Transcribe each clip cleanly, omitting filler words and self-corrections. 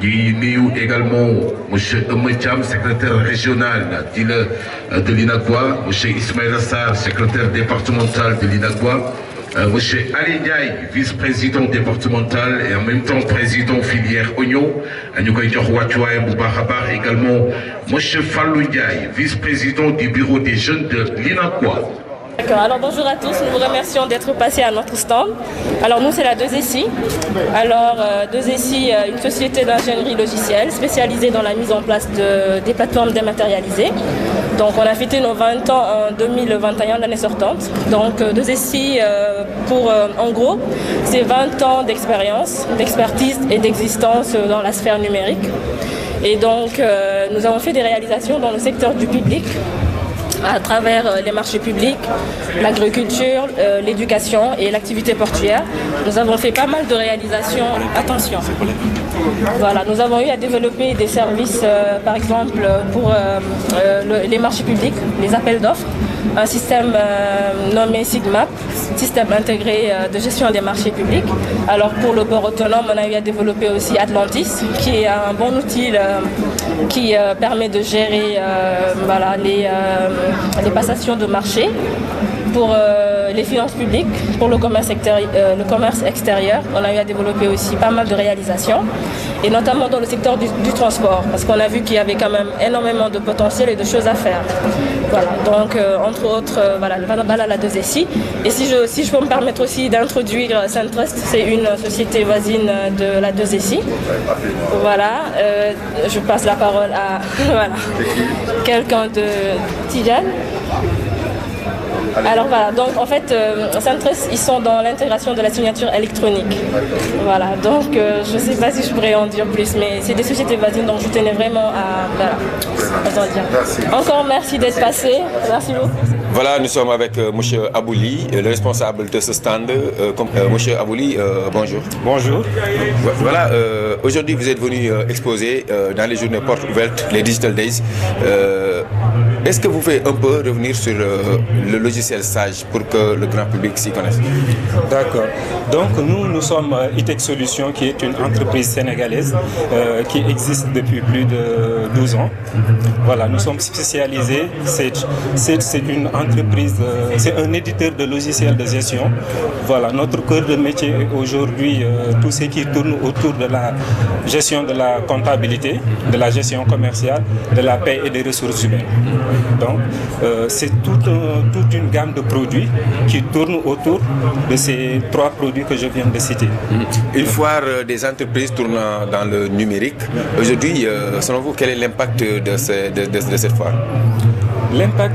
Nous également M. Omecham, secrétaire régional de l'INACOA, M. Ismaël Assar, secrétaire départemental de l'INACOA, M. Ali Ndiaye, vice-président départemental et en même temps président filière oignon, également M. Fallou Ndiaye, vice-président du bureau des jeunes de l'INACOA. D'accord, alors bonjour à tous, nous vous remercions d'être passés à notre stand. Alors nous c'est la 2SI. Alors 2SI, une société d'ingénierie logicielle spécialisée dans la mise en place des plateformes dématérialisées. Donc on a fêté nos 20 ans en 2021, l'année sortante. Donc 2SI, en gros, c'est 20 ans d'expérience, d'expertise et d'existence dans la sphère numérique. Et donc nous avons fait des réalisations dans le secteur du public, à travers les marchés publics, l'agriculture, l'éducation et l'activité portuaire. Nous avons fait pas mal de réalisations. Attention. Voilà, nous avons eu à développer des services, par exemple, pour les marchés publics, les appels d'offres, un système nommé SIGMAP, système intégré de gestion des marchés publics. Alors pour le port autonome, on a eu à développer aussi Atlantis, qui est un bon outil qui permet de gérer les passations de marché. Pour les finances publiques, pour le commerce extérieur, on a eu à développer aussi pas mal de réalisations, et notamment dans le secteur du transport, parce qu'on a vu qu'il y avait quand même énormément de potentiel et de choses à faire. Voilà, donc entre autres, voilà la 2SI. Et si je peux me permettre aussi d'introduire Centrust, c'est une société voisine de la 2SI. Voilà, je passe la parole à quelqu'un de Tijan. Alors voilà, donc en fait, Centrust, ils sont dans l'intégration de la signature électronique. Voilà, donc je ne sais pas si je pourrais en dire plus, mais c'est des sociétés voisines, donc je tenais vraiment à dire. Encore merci d'être passé, merci beaucoup. Voilà, nous sommes avec M. Abouli, le responsable de ce stand. M. Abouli, bonjour. Bonjour. Voilà, aujourd'hui vous êtes venu exposer dans les journées portes ouvertes, les Digital Days. Est-ce que vous pouvez un peu revenir sur le logiciel Sage pour que le grand public s'y connaisse? D'accord. Donc nous sommes ITEC Solutions, qui est une entreprise sénégalaise qui existe depuis plus de 12 ans. Voilà, nous sommes spécialisés. C'est une entreprise, c'est un éditeur de logiciels de gestion. Voilà, notre cœur de métier est aujourd'hui tout ce qui tourne autour de la gestion de la comptabilité, de la gestion commerciale, de la paie et des ressources humaines. Donc, c'est toute une gamme de produits qui tournent autour de ces 3 produits que je viens de citer. Une foire des entreprises tournant dans le numérique. Aujourd'hui, selon vous, quel est l'impact de cette foire? L'impact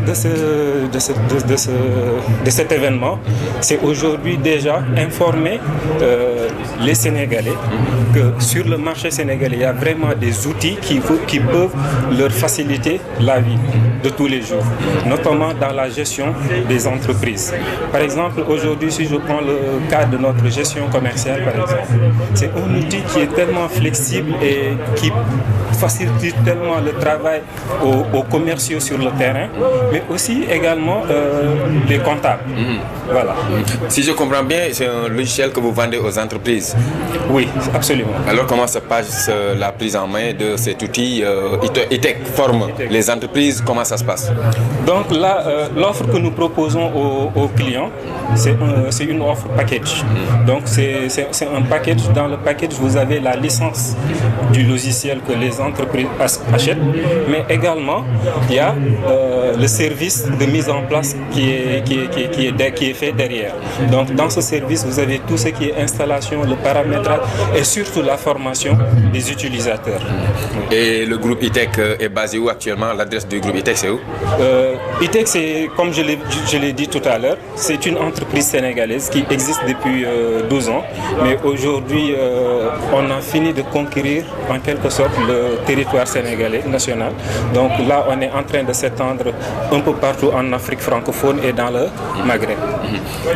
de cet événement, c'est aujourd'hui déjà informer les Sénégalais que sur le marché sénégalais, il y a vraiment des outils qui peuvent leur faciliter la vie de tous les jours, notamment dans la gestion des entreprises. Par exemple, aujourd'hui, si je prends le cas de notre gestion commerciale, par exemple, c'est un outil qui est tellement flexible et qui facilite tellement le travail aux commerciaux sur le terrain, mais aussi également les comptables. Voilà. Si je comprends bien, c'est un logiciel que vous vendez aux entreprises. Oui, absolument. Alors comment se passe la prise en main de cet outil? ITEC forme les entreprises, comment ça se passe? Donc là, l'offre que nous proposons aux clients, c'est une offre package. Donc c'est un package. Dans le package, vous avez la licence du logiciel que les entreprises achètent, mais également il y a le service de mise en place qui est fait derrière. Donc dans ce service, vous avez tout ce qui est installation, le paramétrage et surtout la formation des utilisateurs. Et le groupe ITEC est basé où actuellement? L'adresse du groupe ITEC, c'est où? ITEC, c'est, comme je l'ai dit tout à l'heure, c'est une entreprise sénégalaise qui existe depuis 12 ans, mais aujourd'hui on a fini de conquérir en quelque sorte le territoire sénégalais national. Donc là, on est en train de s'étendre un peu partout en Afrique francophone et dans le Maghreb.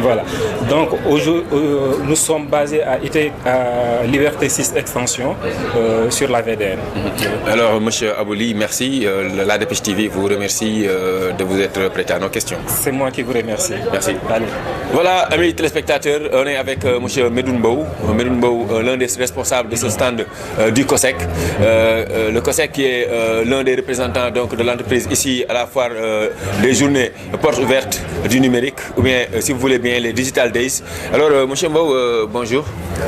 Voilà. Donc nous sommes basés à Liberté 6 Extension sur la VDN. Alors, M. Abouli, merci. La Dépêche TV vous remercie de vous être prêté à nos questions. C'est moi qui vous remercie. Merci. Allez. Voilà, amis téléspectateurs, on est avec M. Medoune Mbow. Medoune Mbow, l'un des responsables de ce stand du COSEC. Le COSEC qui est l'un des représentants donc, de l'entreprise ici à la foire des journées portes ouvertes du numérique, ou bien, si vous voulez bien, les Digital Days. Alors, M. Mbow, bonjour.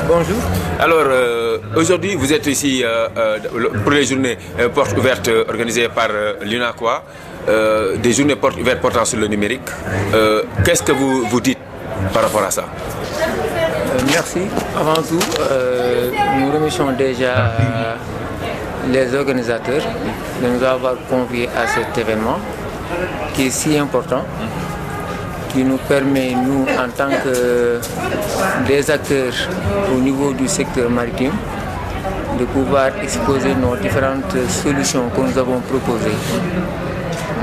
Bonjour. Alors, aujourd'hui, vous êtes ici pour les journées portes ouvertes organisées par l'UNACOIS, des journées portes ouvertes portant sur le numérique. Qu'est-ce que vous vous dites par rapport à ça? Merci. Avant tout, nous remercions déjà les organisateurs de nous avoir conviés à cet événement qui est si important, qui nous permet, nous, en tant que des acteurs au niveau du secteur maritime, de pouvoir exposer nos différentes solutions que nous avons proposées.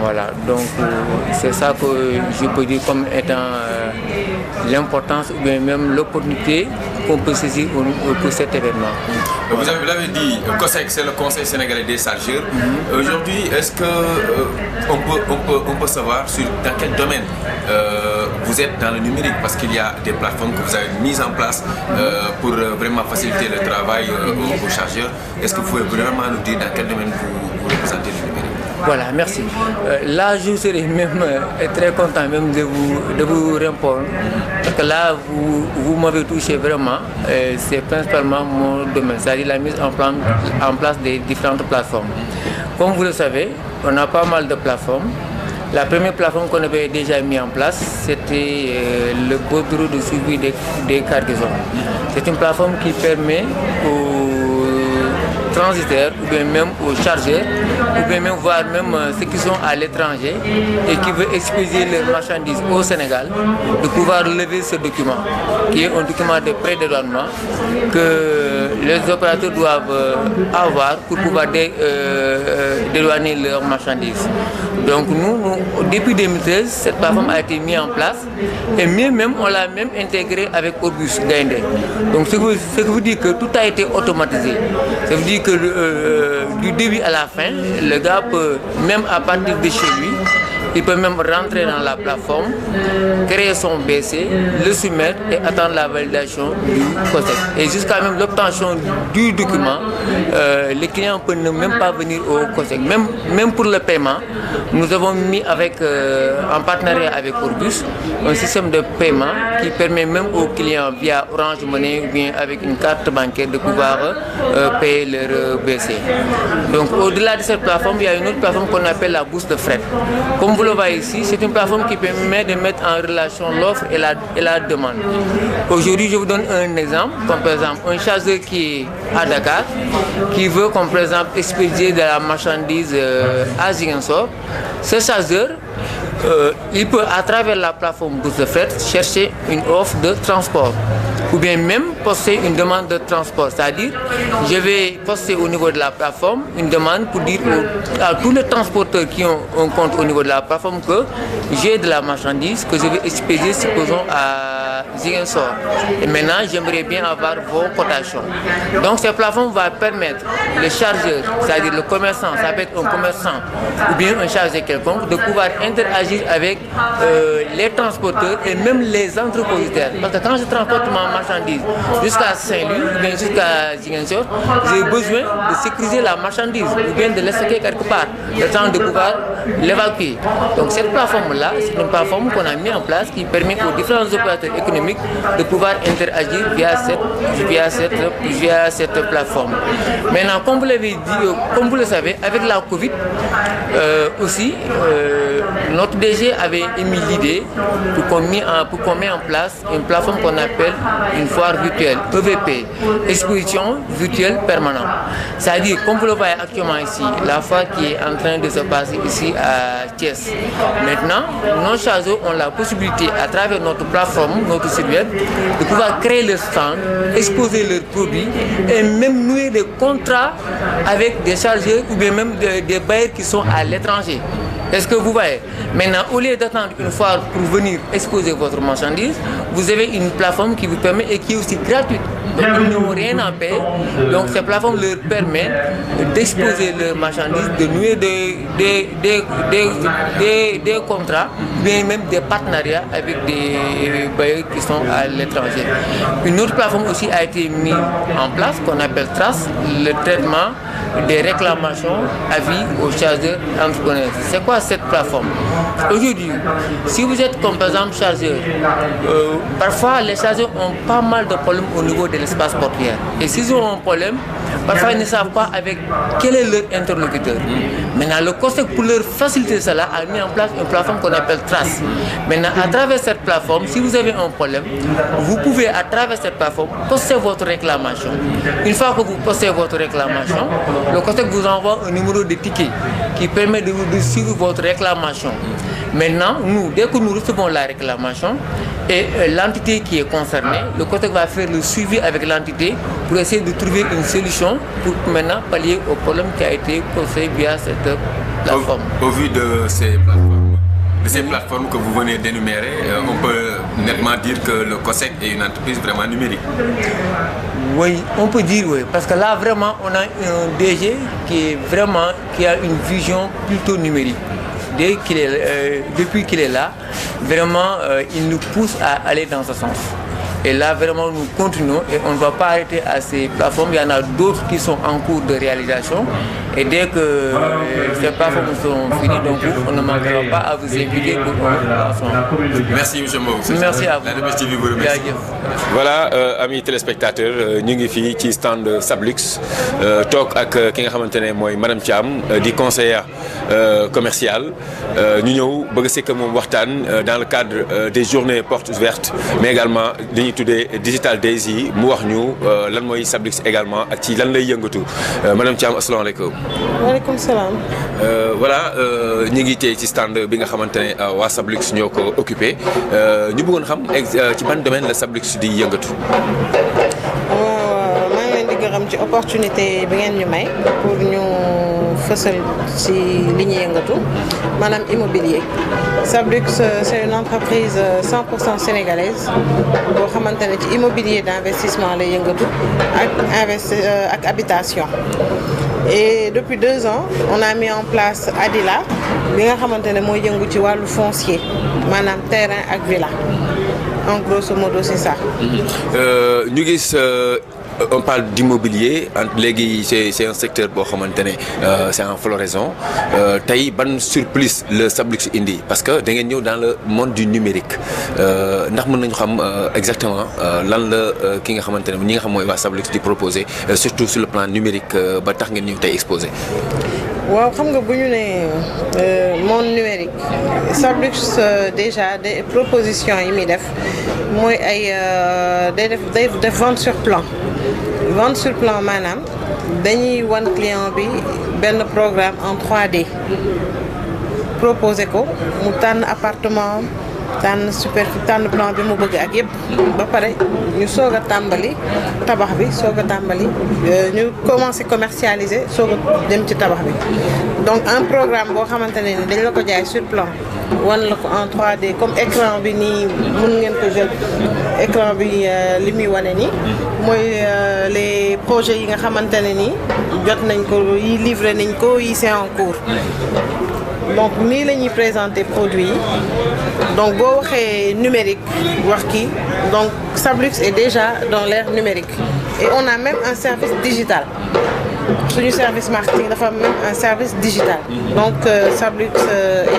Voilà, donc c'est ça que je peux dire comme étant l'importance ou bien même l'opportunité qu'on peut saisir pour cet événement. Vous l'avez dit, COSEC, c'est le Conseil sénégalais des chargeurs. Aujourd'hui, est-ce qu'on peut savoir dans quel domaine vous êtes dans le numérique? Parce qu'il y a des plateformes que vous avez mises en place pour vraiment faciliter le travail aux chargeurs. Est-ce que vous pouvez vraiment nous dire dans quel domaine vous représentez le numérique? Voilà, merci. Là, je serais même très content même de vous répondre. Parce que là, vous m'avez touché vraiment. C'est principalement mon domaine, c'est-à-dire la mise en place des différentes plateformes. Comme vous le savez, on a pas mal de plateformes. La première plateforme qu'on avait déjà mis en place, c'était le bordereau de suivi des cargaisons. C'est une plateforme qui permet aux transitaires, ou bien même aux chargeurs, ou bien même voire même ceux qui sont à l'étranger et qui veulent expédier leurs marchandises au Sénégal, de pouvoir lever ce document, qui est un document de prédédouanement que les opérateurs doivent avoir pour pouvoir dédouaner leurs marchandises. Donc nous, depuis 2013, cette plateforme a été mise en place et mieux même, on l'a même intégrée avec Orbus Gaindé. Donc ce qui veut dire que tout a été automatisé. Ça veut dire que du début à la fin, le gars peut, même à partir de chez lui, il peut même rentrer dans la plateforme, créer son BC, le soumettre et attendre la validation du COSEC. Et jusqu'à même l'obtention du document, les clients ne peuvent même pas venir au COSEC. Même pour le paiement, nous avons mis en partenariat avec Orbus un système de paiement qui permet même aux clients via Orange Money ou bien avec une carte bancaire de pouvoir payer leur BC. Donc au-delà de cette plateforme, il y a une autre plateforme qu'on appelle la bourse de fret. Comme vous le voyez ici, c'est une plateforme qui permet de mettre en relation l'offre et la demande. Aujourd'hui, je vous donne un exemple, comme par exemple un chargeur qui est à Dakar, qui veut, comme par exemple, expédier de la marchandise à Ziguinchor. Ce chargeur, il peut, à travers la plateforme bourse de fret, chercher une offre de transport. Ou bien même poster une demande de transport. C'est-à-dire, je vais poster au niveau de la plateforme une demande pour dire à tous les transporteurs qui ont un compte au niveau de la plateforme que j'ai de la marchandise que je vais expédier, supposons, à Ziguinchor. Et maintenant, j'aimerais bien avoir vos cotations. Donc, cette plateforme va permettre les chargeurs, c'est-à-dire le commerçant, ça peut être un commerçant ou bien un chargeur quelconque, de pouvoir interagir avec les transporteurs et même les entrepositaires. Parce que quand je transporte ma marchandise jusqu'à Saint-Louis ou bien jusqu'à Ziguinchor, j'ai besoin de sécuriser la marchandise ou bien de la stocker quelque part, le temps de pouvoir l'évacuer. Donc cette plateforme-là, c'est une plateforme qu'on a mis en place qui permet aux différents opérateurs économiques de pouvoir interagir via cette plateforme. Maintenant, comme vous l'avez dit, comme vous le savez, avec la Covid aussi, notre DG avait émis l'idée pour qu'on mette en place une plateforme qu'on appelle une foire virtuelle, EVP, exposition virtuelle permanente. C'est-à-dire, comme vous le voyez actuellement ici, la foire qui est en train de se passer ici à Thiès. Maintenant, nos chargeurs ont la possibilité, à travers notre plateforme, notre site web, de pouvoir créer le stand, exposer leurs produits et même nouer des contrats avec des chargeurs ou bien même des bailleurs qui sont à l'étranger. Est-ce que vous voyez? Maintenant, au lieu d'attendre une fois pour venir exposer votre marchandise, vous avez une plateforme qui vous permet et qui est aussi gratuite. Donc, ils n'ont rien à payer. Donc, cette plateforme leur permet d'exposer leurs marchandises, de nouer des contrats, bien même des partenariats avec des bailleurs qui sont à l'étranger. Une autre plateforme aussi a été mise en place qu'on appelle Trace, le traitement des réclamations à vie aux chargeurs entrepreneurs. C'est quoi cette plateforme? Aujourd'hui, si vous êtes comme par exemple chargeur, parfois les chargeurs ont pas mal de problèmes au niveau de l'espace portuaire. Et s'ils ont un problème, parfois ils ne savent pas avec quel est leur interlocuteur. Maintenant, le COSEC, pour leur faciliter cela, a mis en place une plateforme qu'on appelle Trace. Maintenant, à travers cette plateforme, si vous avez un problème, vous pouvez à travers cette plateforme poster votre réclamation. Une fois que vous postez votre réclamation, le COSEC vous envoie un numéro de ticket qui permet de suivre votre réclamation. Maintenant, nous, dès que nous recevons la réclamation et l'entité qui est concernée, le COSEC va faire le suivi avec l'entité pour essayer de trouver une solution pour maintenant pallier au problème qui a été posé via cette plateforme. Au vu de ces plateformes que vous venez d'énumérer, on peut nettement dire que le COSEC est une entreprise vraiment numérique. Oui, on peut dire oui, parce que là vraiment on a un DG qui a une vision plutôt numérique. Depuis qu'il est là, vraiment il nous pousse à aller dans ce sens. Et là, vraiment, nous continuons et on ne va pas arrêter à ces plateformes. Il y en a d'autres qui sont en cours de réalisation. Et dès que ces plateformes seront finies, donc on ne manquera pas à vous inviter pour un lancement. Merci, M. Mbow. Merci à vous. La DMS-TV vous remercie. Voilà, amis téléspectateurs, ñu ngi fii ci stand Sablux toog ak ki nga xamante ne mooy Madame Thiam di conseillère commerciale ñu ñëw bëgg a sekk moom waxtaan dans le cadre des journées portes ouvertes mais également dañuy tuddee Digital Days yi mu wax ñu lan mooy Sablux également ak ci lan lay yëngatu Madame Thiam asalaamaaleykum. waaleykum salaam. Voilà ñu ngi tey ci stand bi nga xamante ne waa Sablux ñoo ko occupé ñu bëggoon xam ci ban domaine la Sablux di yëngatu. maa ngi leen di gërëm ci opportunité bi ngeen ñu may pour ñu fësal ci li ñu yëngatu maanaam immobilier. Sablux c'est une entreprise 100% sénégalaise boo xamante ne ci immobilier d'investissement lay yëngatu ak habitation. Et depuis 2 ans on a mis en place Adila bi nga xamante ne mooy yëngu ci wàllu foncier maanaam terrain ak villa en grosso modo c'est ça. ñu gis on parle d'immobilier léegi c'est un secteur boo xamante ne c'est en floraison tey ban surplus le Sablux indi parce que da ngeen ñëw dans le monde du numérique ndax mën nañu xam exactement lan la ki nga xamante ne ñi nga xam mooy waa Sablux di proposer surtout sur le plan numérique ba tax ngeen ñëw tey exposé. waaw xam nga bu ñu nee monde numérique Sablux déjà des propositions yi muy def mooy ay day def vente sur plan. Vente sur plan maanaam dañuy wan client bi benn programme en 3D proposé ko mu tànn appartement tànn superficie tànn plan bi mu bëgg ak yëpp ba pare ñu soog a tàmbali tabax bi soog a tàmbali ñu commencé commercialiser soog a dem ci tabax bi donc un programme boo xamante ne ni dañ la ko jaay sur plan wan la ko en 3D comme écran bi nii mun ngeen ko jël écran bi li muy wane nii mooy les projets yi nga xamante ne nii jot nañ ko yi livré nañ ko yi c'est en cours donc nii la ñuy présenter produits yi donc boo waxee numérique wax kii donc Sablux est déjà dans l'ère numérique et on a même un service digital suñu service marketing dafa même un service digital donc Sablux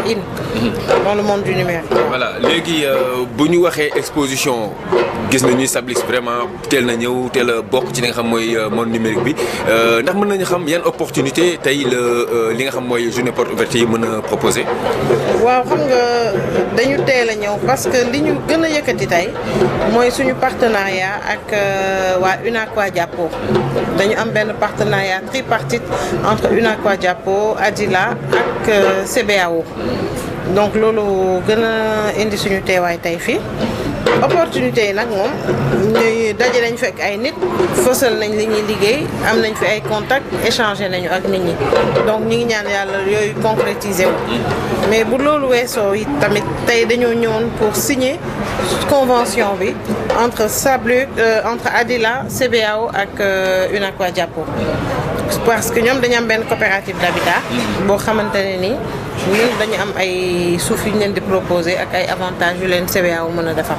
est in dans le monde du numérique. Voilà léegi bu ñu waxee exposition gis nañu Sablux vraiment teel na ñëw teel a bokk ci li nga xam mooy monde numérique bi ndax mën nañu xam yan opportunité tey li nga xam mooy journée porte ouverte yi mën a proposer. waaw xam nga dañu teel a ñëw parce que li ñu gën a yëkkati tey mooy suñu partenariat ak waa UNACOIS Jàppo dañu am benn partenariat tripartite entre UNACOIS Jàppo Adila ak CBAO donc loolu gën a indi suñu teewaay tey fii opportunité yi nag moom ñuy daje nañ fekk ay nit fësal nañ li ñuy liggéey am nañ fi ay contacts échangé nañu ak nit ñi donc ñu ngi ñaan yàlla yooyu concrétiser wu mais bu loolu weesoo it tamit tey dañoo ñëwoon pour signer convention bi entre Sabluc entre Adila CBAO ak UNACOIS Jàppo parce que ñoom dañu am benn coopérative d'habitat boo xamante ne ni ñun dañu am ay suuf yu ñu leen di proposer ak ay avantages yu leen CBAO mën a defar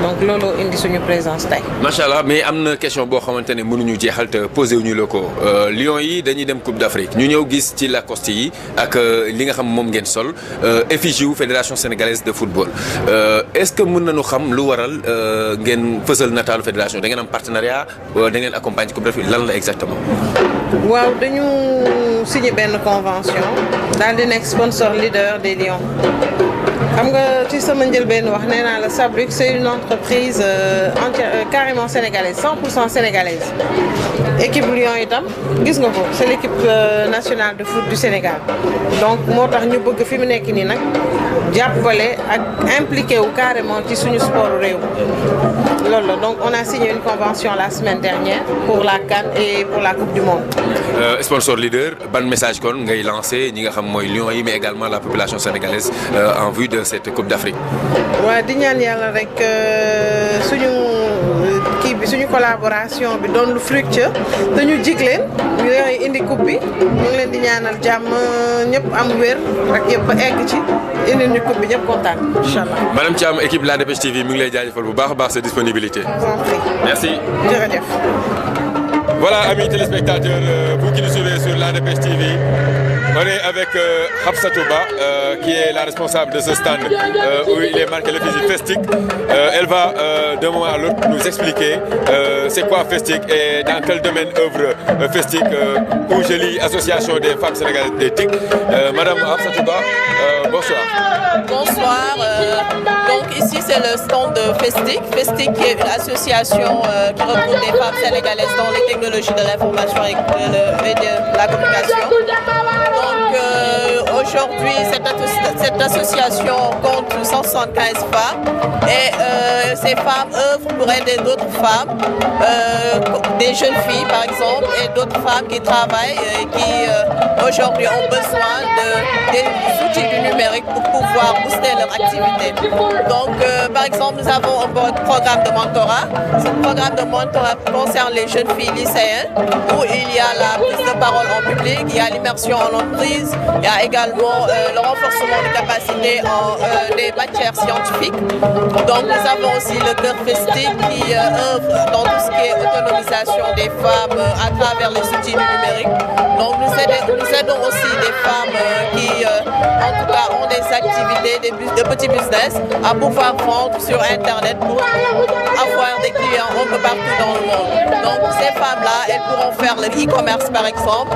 donc loolu indi suñu présence tey. macha allah mais am na question boo xamante ne mënuñu jeexal te posé wuñu la ko Lions yi dañuy dem Coupe d'Afrique ñu ñëw gis ci Lacoste yi ak li nga xam moom ngeen sol effigie wu Fédération sénégalaise de football est-ce que mën nañu xam lu waral ngeen fësal nataalu fédération da ngeen am partenariat da ngeen accompagner Coupe d'Afrique lan la exactement. waaw dañu signé benn convention daal di nekk sponsor leader des Lions. xam nga ci sama njëlbeen wax nee naa la Sabluc c'est une entreprise carrément sénégalaise 100% sénégalaise équipe Lions itam gis nga ko c'est l'équipe nationale de foot du Sénégal donc moo tax ñu bëgg fi mu nekk nii nag jàppale ak impliqué wu carrément ci suñu sport réew loolu la donc on a signé une convention la semaine dernière pour la CAN et pour la Coupe du Monde. Sponsor leader ban message kon ngay lancé ñi nga xam mooy Lions yi mais également la population sénégalaise en vue de cette Coupe d'Afrique. waaw di ñaan yàlla rek suñu kii bi suñu collaboration bi doon lu fructueux te ñu jig leen ñu indi coupe bi ñu ngi leen di ñaanal jàmm ñëpp am wér rek yëpp ba egg ci indi ñu coupe bi ñëpp kontaan incha allah. Madame Thiam équipe La Dépêche TV mi ngi lay jaajëfal bu baax a baax sa disponibilité. Merci. jërëjëf. Voilà, amis téléspectateurs, vous qui nous suivez sur La Dépêche TV, on est avec Hafsatouba, qui est la responsable de ce stand où il est marqué le physique Festic. Elle va d'un moment à l'autre nous expliquer c'est quoi Festic et dans quel domaine œuvre Festic, où je lis Association des femmes sénégalaises d'éthique. Madame Hafsatouba, bonsoir. Bonsoir. Donc ici c'est le stand de Festic. Festic qui est une association qui regroupe des femmes sénégalaises dans les technologies de l'information et de la communication. Donc aujourd'hui cette association compte 175 femmes et ces femmes œuvrent pour aider d'autres femmes, des jeunes filles par exemple et d'autres femmes qui travaillent et qui aujourd'hui ont besoin des outils du numérique pour pouvoir booster leur activité. Donc par exemple nous avons un programme de mentorat. Ce programme de mentorat concerne les jeunes filles lycéennes où il y a la prise de parole en public, il y a l'immersion en entreprise, il y a également le renforcement de capacités en des matières scientifiques. Donc nous avons aussi le cœur Festic qui œuvre dans tout ce qui est autonomisation des femmes à travers les outils du numérique. Donc nous aidons aussi des femmes qui en tout cas ont des activités, de petits business à pouvoir vendre sur internet pour avoir des clients un peu partout dans le monde. Donc ces femmes-là, elles pourront faire le e-commerce par exemple,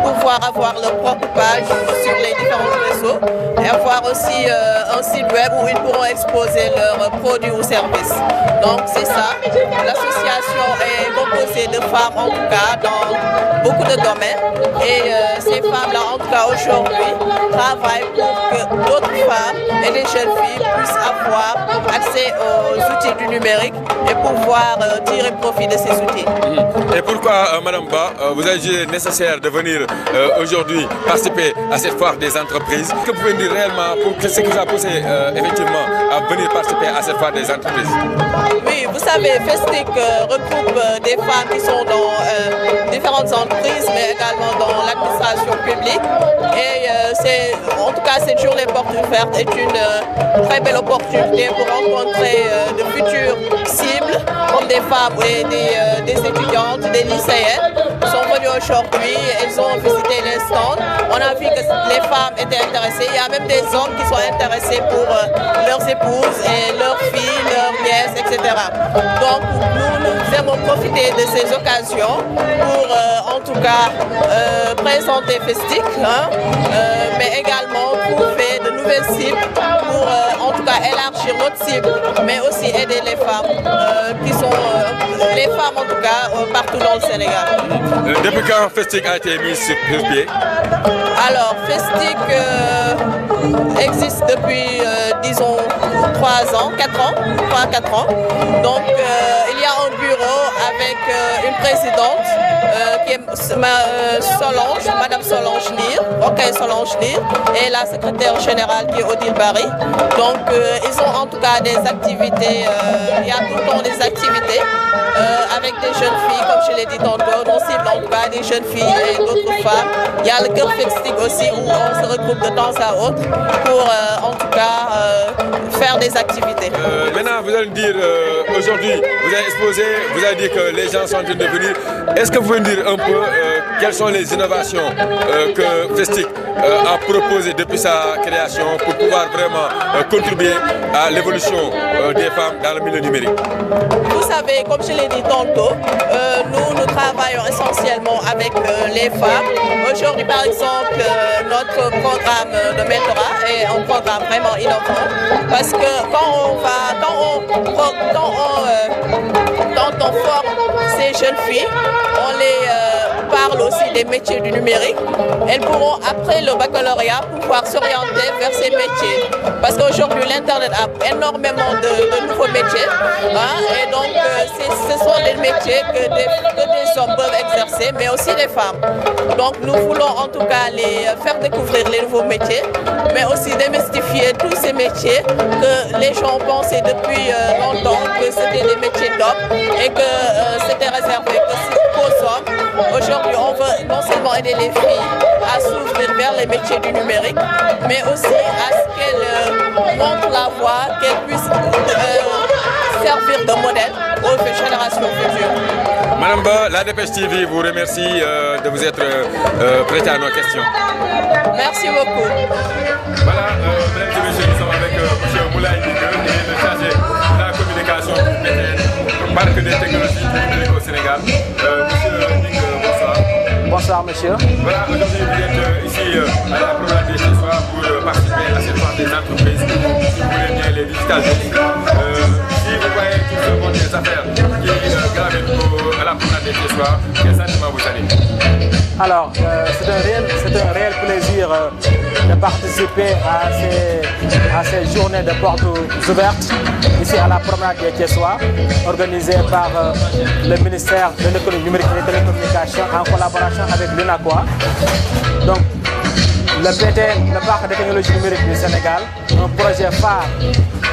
pour pouvoir avoir leur propre page sur les différents réseaux et avoir aussi un site web où ils pourront exposer leurs produits ou services. Donc c'est ça. L'association est composée de femmes en tout cas dans beaucoup de domaines et ces femmes-là en tout cas aujourd'hui travaillent pour que d'autres femmes et des jeunes filles puissent avoir accès aux outils du numérique et pouvoir tirer profit de ces outils. Et pourquoi, Madame Ba, vous avez jugé nécessaire de venir aujourd'hui participer à cette foire des entreprises? Que vous pouvez dire réellement ce qui vous a poussé effectivement à venir participer à cette foire des entreprises? Oui, vous savez, Festic regroupe des femmes qui sont dans différentes entreprises, mais également dans l'administration publique. Et en tout cas, cette journée porte ouverte est une très belle opportunité pour rencontrer de futures cibles, comme des femmes et des étudiantes, des lycéennes. Ils sont venus aujourd'hui, elles ont visité les stands. On a vu que les femmes étaient intéressées. Il y a même des hommes qui sont intéressés pour leurs épouses et leurs filles, leurs nièces, etc. Donc nous aimons profiter de ces occasions pour en tout cas présenter Festic, mais également trouver de nouvelles cibles pour en tout cas élargir notre cible, mais aussi aider les femmes qui sont les femmes en tout cas partout dans le Sénégal. Depuis quand Festic a été mis sur pied? Alors Festic existe depuis disons 4 ans. Donc il y a un bureau avec une présidente qui est Madame Solange Nir, Solange Nir, et la secrétaire générale qui est Odile Barry. Donc ils ont en tout cas des activités, il y a tout le temps des activités avec des jeunes filles, comme je l'ai dit tantôt, on cible en tout cas des jeunes filles et d'autres femmes. Il y a le cœur festique aussi où on se regroupe de temps à autre pour en tout cas faire des activités. Maintenant, vous allez me dire, aujourd'hui, vous avez exposé, vous avez dit que les gens sont en train de venir. Est-ce que vous pouvez me dire un peu quelles sont les innovations que Festic a proposées depuis sa création pour pouvoir vraiment contribuer à l'évolution des femmes dans le milieu numérique? Vous savez, comme je l'ai dit tantôt, nous travaillons essentiellement avec les femmes. Aujourd'hui, par exemple, notre programme de mentorat est un programme vraiment innovant parce que quand on forme ces jeunes filles, on les parle aussi des métiers du numérique. Elles pourront, après le baccalauréat, pouvoir s'orienter vers ces métiers. Parce qu'aujourd'hui, l'Internet a énormément de nouveaux métiers. Et donc, ce sont des métiers que des hommes peuvent exercer, mais aussi des femmes. Donc, nous voulons en tout cas les faire découvrir les nouveaux métiers, mais aussi démystifier tous ces métiers que les gens pensaient depuis longtemps que c'était des métiers d'hommes et que c'était réservé qu'aux hommes. Aujourd'hui, on veut non seulement aider les filles à s'ouvrir vers les métiers du numérique, mais aussi à ce qu'elles montrent la voie, qu'elles puissent servir de modèle aux générations futures. Madame Ba, la Dépêche TV vous remercie de vous être prêtée à nos questions. Merci beaucoup. Voilà, mesdames et messieurs, nous sommes avec M. Moulay Guigueux, qui est le chargé de la communication du PTN, Parc des technologies numériques au Sénégal. Monsieur Guigueux, bonsoir. Bonsoir, monsieur. Voilà, aujourd'hui vous êtes ici à la promenade des Soirs pour participer à cette foire des entreprises, si vous voulez bien les digital. Si vous voyez tout ce monde des affaires qui gravitent à la promenade des Soirs, quel sentiment vous avez? Alors, c'est un réel plaisir de participer à ces journées de portes ouvertes ici à la promenade des Thiessois, organisée par le ministère de l'économie numérique et des télécommunications en collaboration avec l'UNACOIS. Donc, le PTN, le Parc des technologies numériques du Sénégal, un projet phare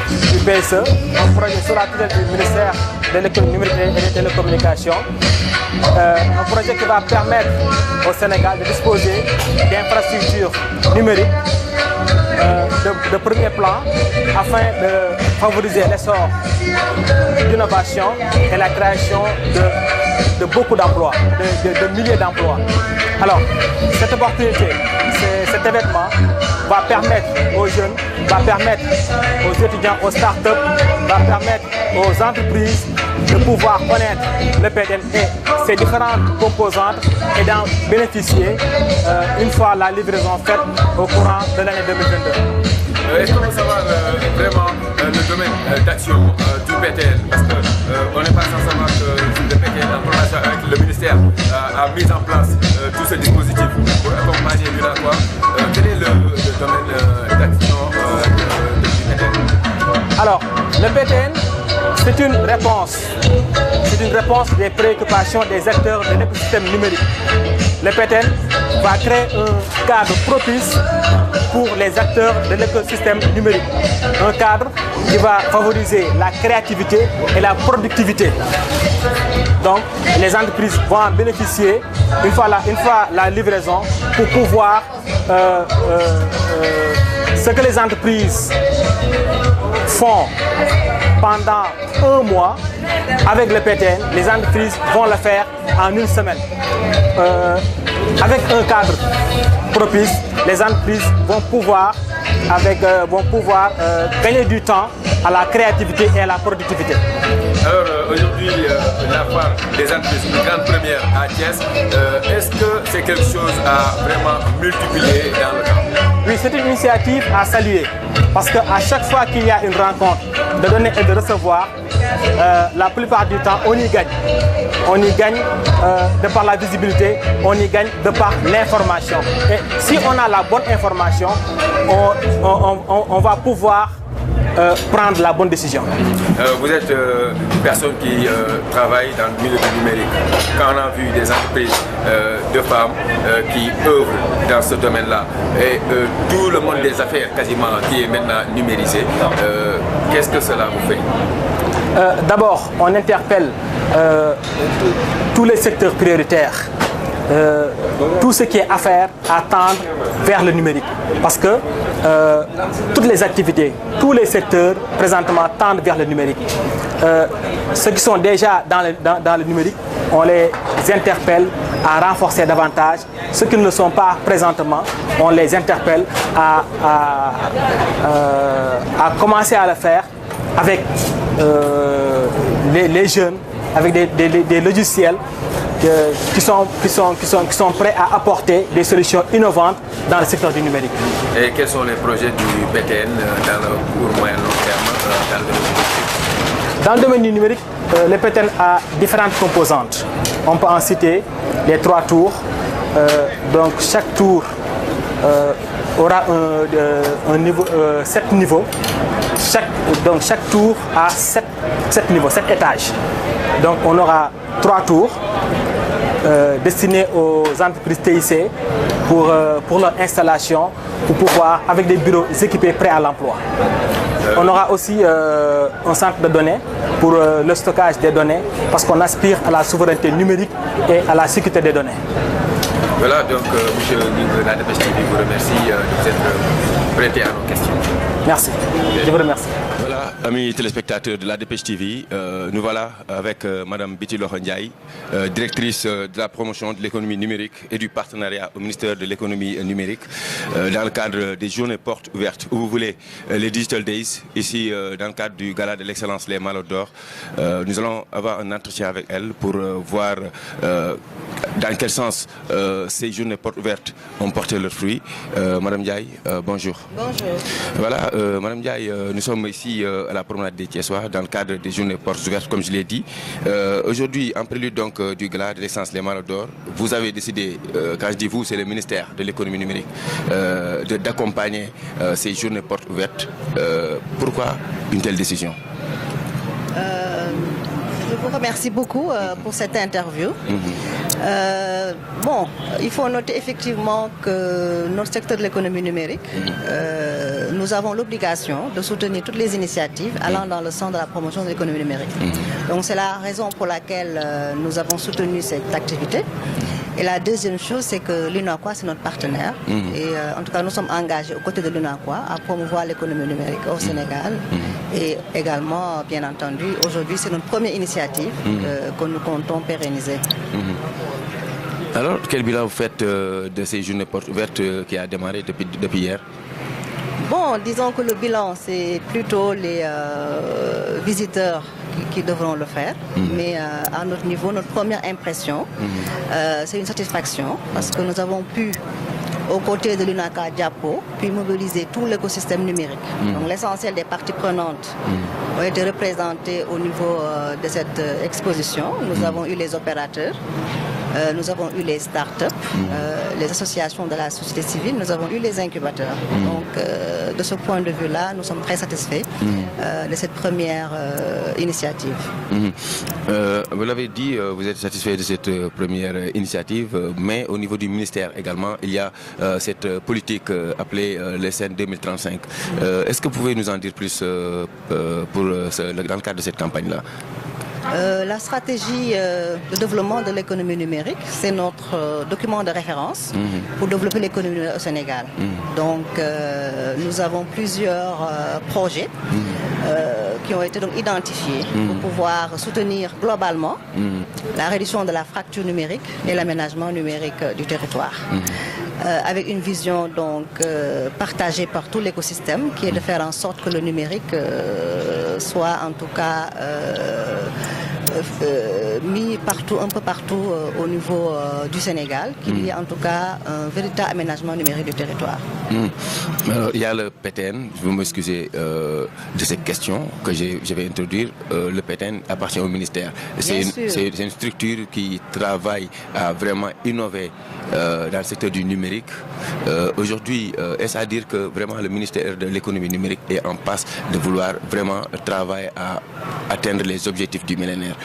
du PSE, un projet sous la tutelle du ministère de l'économie numérique et des télécommunications. Un projet qui va permettre au Sénégal de disposer d'infrastructures numériques de premier plan afin de favoriser l'essor d'innovation et la création de beaucoup d'emplois, de milliers d'emplois. Alors, cette opportunité, cet événement va permettre aux jeunes, va permettre aux étudiants, aux startups, va permettre aux entreprises de pouvoir connaître le PTN et ses différentes composantes et d'en bénéficier une fois la livraison faite au courant de l'année 2022. Est-ce qu'on peut savoir vraiment le domaine d'action du PTN? Parce qu'on n'est pas sans savoir que le PTN, en relation avec le ministère, a mis en place tout ce dispositif pour accompagner l'UNACOIS. Quel est le domaine d'action du PTN? Alors, le PTN, c'est une réponse des préoccupations des acteurs de l'écosystème numérique. Le PTN va créer un cadre propice pour les acteurs de l'écosystème numérique. Un cadre qui va favoriser la créativité et la productivité. Donc, les entreprises vont en bénéficier une fois la livraison pour pouvoir ce que les entreprises font pendant un mois avec le PTN, les entreprises vont le faire en une semaine. Avec un cadre propice, les entreprises vont pouvoir gagner du temps à la créativité et à la productivité. Alors aujourd'hui, la foire des entreprises, une grande première à Thiès, est-ce que c'est quelque chose à vraiment multiplier dans le temps? Oui, c'est une initiative à saluer parce qu'à chaque fois qu'il y a une rencontre de donner et de recevoir, la plupart du temps, on y gagne. On y gagne de par la visibilité, on y gagne de par l'information. Et si on a la bonne information, on va pouvoir prendre la bonne décision. Vous êtes une personne qui travaille dans le milieu du numérique. Quand on a vu des entreprises de femmes qui œuvrent dans ce domaine-là et tout le monde des affaires quasiment qui est maintenant numérisé, qu'est-ce que cela vous fait? D'abord, on interpelle tous les secteurs prioritaires, tout ce qui est à faire, à tendre vers le numérique. Parce que toutes les activités, tous les secteurs présentement tendent vers le numérique. Ceux qui sont déjà dans le numérique, on les interpelle à renforcer davantage. Ceux qui ne le sont pas présentement, on les interpelle à commencer à le faire avec les jeunes, avec des logiciels qui sont prêts à apporter des solutions innovantes dans le secteur du numérique. Et quels sont les projets du PTN dans le court, moyen, long terme dans le domaine du numérique, le PTN a différentes composantes. On peut en citer les 3 tours. Donc chaque tour aura un niveau, 7 niveaux. Donc chaque tour a 7 niveaux, 7 étages. Donc on aura 3 tours destinés aux entreprises TIC pour leur installation, pour pouvoir, avec des bureaux équipés prêts à l'emploi. On aura aussi un centre de données pour le stockage des données, parce qu'on aspire à la souveraineté numérique et à la sécurité des données. Voilà, donc monsieur de la Dépêche TV vous remercie de vous être prêté à nos questions. Merci, je vous remercie. Voilà, amis téléspectateurs de la Dépêche TV, nous voilà avec Madame Biti Loho Ndiaye, directrice de la promotion de l'économie numérique et du partenariat au ministère de l'économie numérique, dans le cadre des journées portes ouvertes, où vous voulez les Digital Days, ici dans le cadre du gala de l'excellence Les Malles d'Or. Nous allons avoir un entretien avec elle pour voir dans quel sens ces journées portes ouvertes ont porté leurs fruits. Madame Ndiaye, bonjour. Bonjour. Voilà, Madame Ndiaye, nous sommes ici à la promenade des Thiessois dans le cadre des journées portes ouvertes, comme je l'ai dit. Aujourd'hui, en prélude donc du gala de l'excellence Les Malles d'Or, vous avez décidé, quand je dis vous, c'est le ministère de l'économie numérique, d'accompagner ces journées portes ouvertes. Pourquoi une telle décision? Je vous remercie beaucoup pour cette interview. Bon, il faut noter effectivement que notre secteur de l'économie numérique, nous avons l'obligation de soutenir toutes les initiatives allant dans le sens de la promotion de l'économie numérique. Donc c'est la raison pour laquelle nous avons soutenu cette activité. Et la deuxième chose, c'est que l'UNAQUA, c'est notre partenaire. Et en tout cas, nous sommes engagés aux côtés de l'UNAQUA à promouvoir l'économie numérique au Sénégal. Et également, bien entendu, aujourd'hui, c'est notre première initiative que nous comptons pérenniser. Alors, quel bilan vous faites de ces journées portes ouvertes qui a démarré depuis hier? Bon, disons que le bilan, c'est plutôt les visiteurs qui devront le faire. Mais à notre niveau, notre première impression, c'est une satisfaction parce que nous avons pu, aux côtés de l'UNAQUA Diapo, puis mobiliser tout l'écosystème numérique. Donc l'essentiel des parties prenantes ont été représentées au niveau de cette exposition. Nous avons eu les opérateurs, nous avons eu les startups, les associations de la société civile, nous avons eu les incubateurs. Donc de ce point de vue-là, nous sommes très satisfaits de cette première initiative. Vous l'avez dit, vous êtes satisfait de cette première initiative, mais au niveau du ministère également, il y a cette politique appelée les SEN 2035. Est-ce que vous pouvez nous en dire plus dans le cadre de cette campagne-là? La stratégie de développement de l'économie numérique, c'est notre document de référence pour développer l'économie numérique au Sénégal. Donc, nous avons plusieurs projets qui ont été donc identifiés pour pouvoir soutenir globalement la réduction de la fracture numérique et l'aménagement numérique du territoire. Avec une vision donc partagée par tout l'écosystème qui est de faire en sorte que le numérique soit en tout cas mis partout, un peu partout au niveau du Sénégal, qu'il y ait en tout cas un véritable aménagement numérique du territoire. Alors, il y a le PTN, vous m'excusez de cette question que je vais introduire. Le PTN appartient au ministère. C'est une structure qui travaille à vraiment innover dans le secteur du numérique Aujourd'hui, est-ce à dire que vraiment le ministère de l'économie numérique est en passe de vouloir vraiment travailler à atteindre les objectifs du millénaire?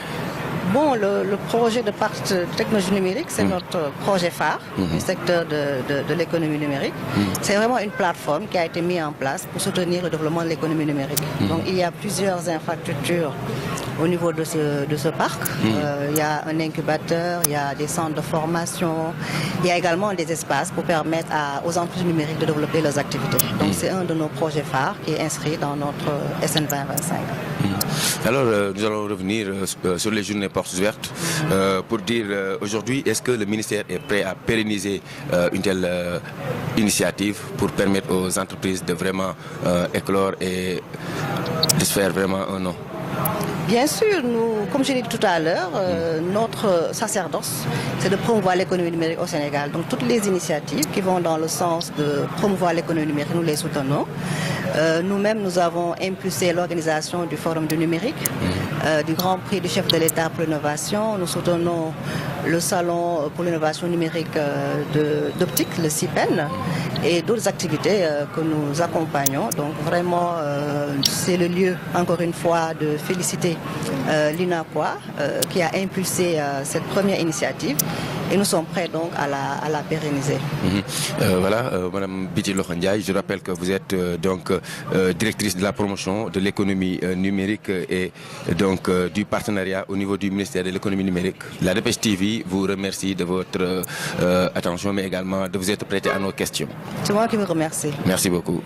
Bon, le projet de parc technologie numérique, c'est notre projet phare du secteur de l'économie numérique. C'est vraiment une plateforme qui a été mise en place pour soutenir le développement de l'économie numérique. Donc, il y a plusieurs infrastructures au niveau de ce parc. Il y a un incubateur, il y a des centres de formation, il y a également des espaces pour permettre aux entreprises numériques de développer leurs activités. Donc, c'est un de nos projets phares qui est inscrit dans notre SN 2025. Alors, nous allons revenir sur les journées portes ouvertes pour dire aujourd'hui, est-ce que le ministère est prêt à pérenniser une telle initiative pour permettre aux entreprises de vraiment éclore et de se faire vraiment un nom? Bien sûr, nous, comme je l'ai dit tout à l'heure, notre sacerdoce, c'est de promouvoir l'économie numérique au Sénégal. Donc toutes les initiatives qui vont dans le sens de promouvoir l'économie numérique, nous les soutenons. Nous-mêmes, nous avons impulsé l'organisation du Forum du numérique, du Grand Prix du chef de l'État pour l'innovation. Nous soutenons le Salon pour l'innovation numérique d'Optique, le CIPEN, et d'autres activités que nous accompagnons. Donc vraiment, c'est le lieu, encore une fois, de féliciter l'INAQUA qui a impulsé cette première initiative. Et nous sommes prêts donc à la pérenniser. Voilà, Madame Biti Lokhandiaï, je rappelle que vous êtes donc directrice de la promotion de l'économie numérique et donc du partenariat au niveau du ministère de l'économie numérique. La Dépêche TV vous remercie de votre attention, mais également de vous être prêté à nos questions. C'est moi qui vous remercie. Merci beaucoup.